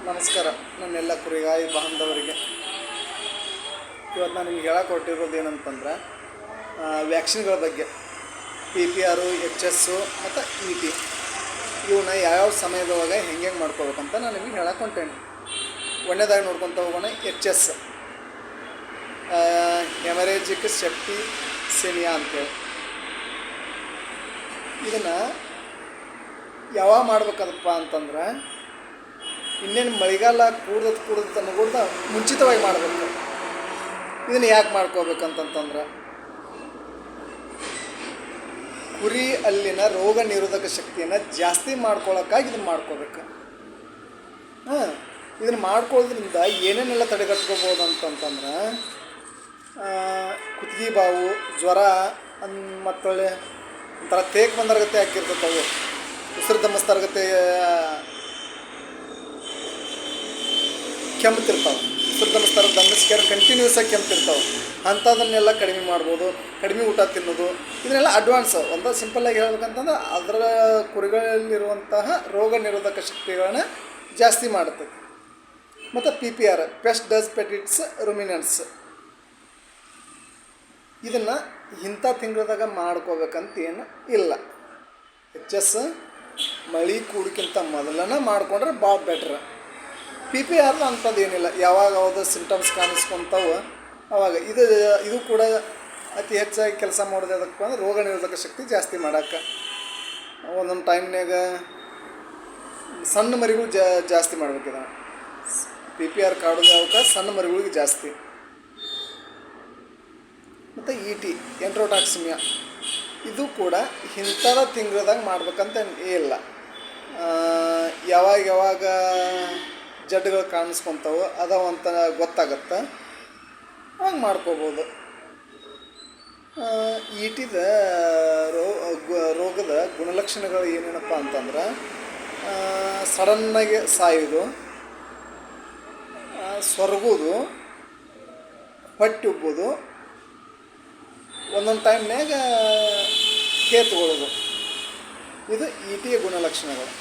ನಮಸ್ಕಾರ ನನ್ನೆಲ್ಲ ಕುರಿಗಾಯಿ ಬಾಂಧವರಿಗೆ. ಇವತ್ತು ನಾನು ನಿಮ್ಗೆ ಹೇಳಕ್ಕೆ ಹೊರಟಿರೋದು ಏನಂತಂದ್ರೆ ವ್ಯಾಕ್ಸಿನ್ಗಳ ಬಗ್ಗೆ. PPR, HS ಮತ್ತು ET ಇವನ್ನ ಯಾವ್ಯಾವ ಸಮಯದೊಳಗೆ ಹೆಂಗೆ ಮಾಡ್ಕೋಬೇಕಂತ ನಾನು ನಿಮಗೆ ಹೇಳಕ್ಕೆ ಹೊಂಟೇನೆ. ಒಂದನೇದಾಗಿ ನೋಡ್ಕೊತ ಹೋಗೋಣ. HS ಹೆಮರೇಜಿಕ್ ಸೆಪ್ಟಿಸೆಮಿಯಾ ಅಂತೇಳಿ. ಇದನ್ನು ಯಾವಾಗ ಮಾಡ್ಬೇಕದಪ್ಪ ಅಂತಂದ್ರೆ ಇನ್ನೇನು ಮಳೆಗಾಲ ಕೂಡದ ಅನ್ನೋದು ಮುಂಚಿತವಾಗಿ ಮಾಡಬೇಕು. ಇದನ್ನು ಯಾಕೆ ಮಾಡ್ಕೋಬೇಕಂತಂತಂದ್ರೆ ಕುರಿ ಅಲ್ಲಿನ ರೋಗ ನಿರೋಧಕ ಶಕ್ತಿಯನ್ನು ಜಾಸ್ತಿ ಮಾಡ್ಕೊಳ್ಳೋಕ್ಕಾಗಿ ಇದನ್ನು ಮಾಡ್ಕೋಬೇಕು. ಇದನ್ನು ಮಾಡ್ಕೊಳ್ಳೋದ್ರಿಂದ ಏನೇನೆಲ್ಲ ತಡೆಗಟ್ಕೋಬೋದು ಅಂತಂತಂದ್ರೆ ಕುತ್ತಿಗೆ ಬಾವು, ಜ್ವರ, ಮತ್ತೊಳ್ಳೆ ಒಂಥರ ತೇಕ್ ಬಂದರ್ಗತೆ ಹಾಕಿರ್ತವೆ, ಉಸಿರು ದಮ್ಮಸ್ತರ್ಗತೆ ಕೆಮ್ತಿರ್ತಾವೆ, ಉಸಿರು ದಮ್ಮಿಸ್ಕ್ಯಾರ ಕಂಟಿನ್ಯೂಸ್ ಆಗಿ ಕೆಮ್ತಿರ್ತಾವೆ. ಅಂಥದನ್ನೆಲ್ಲ ಕಡಿಮೆ ಮಾಡ್ಬೋದು. ಕಡಿಮೆ ಊಟ ತಿನ್ನೋದು, ಇದನ್ನೆಲ್ಲ ಅಡ್ವಾನ್ಸ್. ಒಂದು ಸಿಂಪಲ್ಲಾಗಿ ಹೇಳ್ಬೇಕಂತಂದ್ರೆ ಅದರ ಕುರಿಗಳಲ್ಲಿರುವಂತಹ ರೋಗ ನಿರೋಧಕ ಶಕ್ತಿಗಳನ್ನ ಜಾಸ್ತಿ ಮಾಡುತ್ತದೆ. ಮತ್ತು PPR ಪೆಸ್ಟ್ ಡಸ್ ಪೆಟಿಟ್ಸ್ ರುಮಿನೆಂಟ್ಸ್ ಇದನ್ನು ಇಂಥ ತಿಂಗಳದಾಗ ಮಾಡ್ಕೋಬೇಕಂತ ಏನು ಇಲ್ಲ. HS ಮಳೆ ಕೂಡಕ್ಕಿಂತ ಮೊದಲನೇ ಮಾಡ್ಕೊಂಡ್ರೆ ಭಾಳ ಬೆಟ್ರ್. PPR ಅಂಥದ್ದು ಏನಿಲ್ಲ. ಯಾವಾಗ ಯಾವುದು ಸಿಂಟಮ್ಸ್ ಕಾಣಿಸ್ಕೊತಾವೆ ಅವಾಗ ಇದು ಕೂಡ ಅತಿ ಹೆಚ್ಚಾಗಿ ಕೆಲಸ ಮಾಡೋದು ಅದಕ್ಕೆ ಅಂದ್ರೆ ರೋಗ ನಿರೋಧಕ ಶಕ್ತಿ ಜಾಸ್ತಿ ಮಾಡೋಕ್ಕೆ. ಒಂದೊಂದು ಟೈಮ್ನಾಗ ಸಣ್ಣ ಮರಿಗಳು ಜಾಸ್ತಿ ಮಾಡ್ಬೇಕಿದೆ. PPR ಕಾಡೋದು ಯಾವಕ್ಕೆ ಸಣ್ಣ ಮರಿಗಳಿಗೆ ಜಾಸ್ತಿ. ಮತ್ತು ET ಎಂಟ್ರೋಟಾಕ್ಸಿಮಿಯಾ ಇದು ಕೂಡ ಇಂಥದ ತಿಂಗಳದಾಗ ಮಾಡ್ಬೇಕಂತ ಇಲ್ಲ. ಯಾವಾಗ ಜಡ್ಡುಗಳು ಕಾಣಿಸ್ಕೊತಾವೆ ಅದಾವಂತ ಗೊತ್ತಾಗತ್ತೆ, ಅವಾಗ ಮಾಡ್ಕೋಬೋದು. ETದ ರೋಗದ ಗುಣಲಕ್ಷಣಗಳು ಏನೇನಪ್ಪ ಅಂತಂದ್ರೆ ಸಡನ್ನಾಗಿ ಸಾಯೋದು, ಸೊರಗೋದು, ಹೊಟ್ಟೆ ಉಬ್ಬೋದು, ಒಂದೊಂದು ಟೈಮ್ನಾಗ ಕೇತುಕೊಳ್ಳೋದು. ಇದು ETಯ ಗುಣಲಕ್ಷಣಗಳು.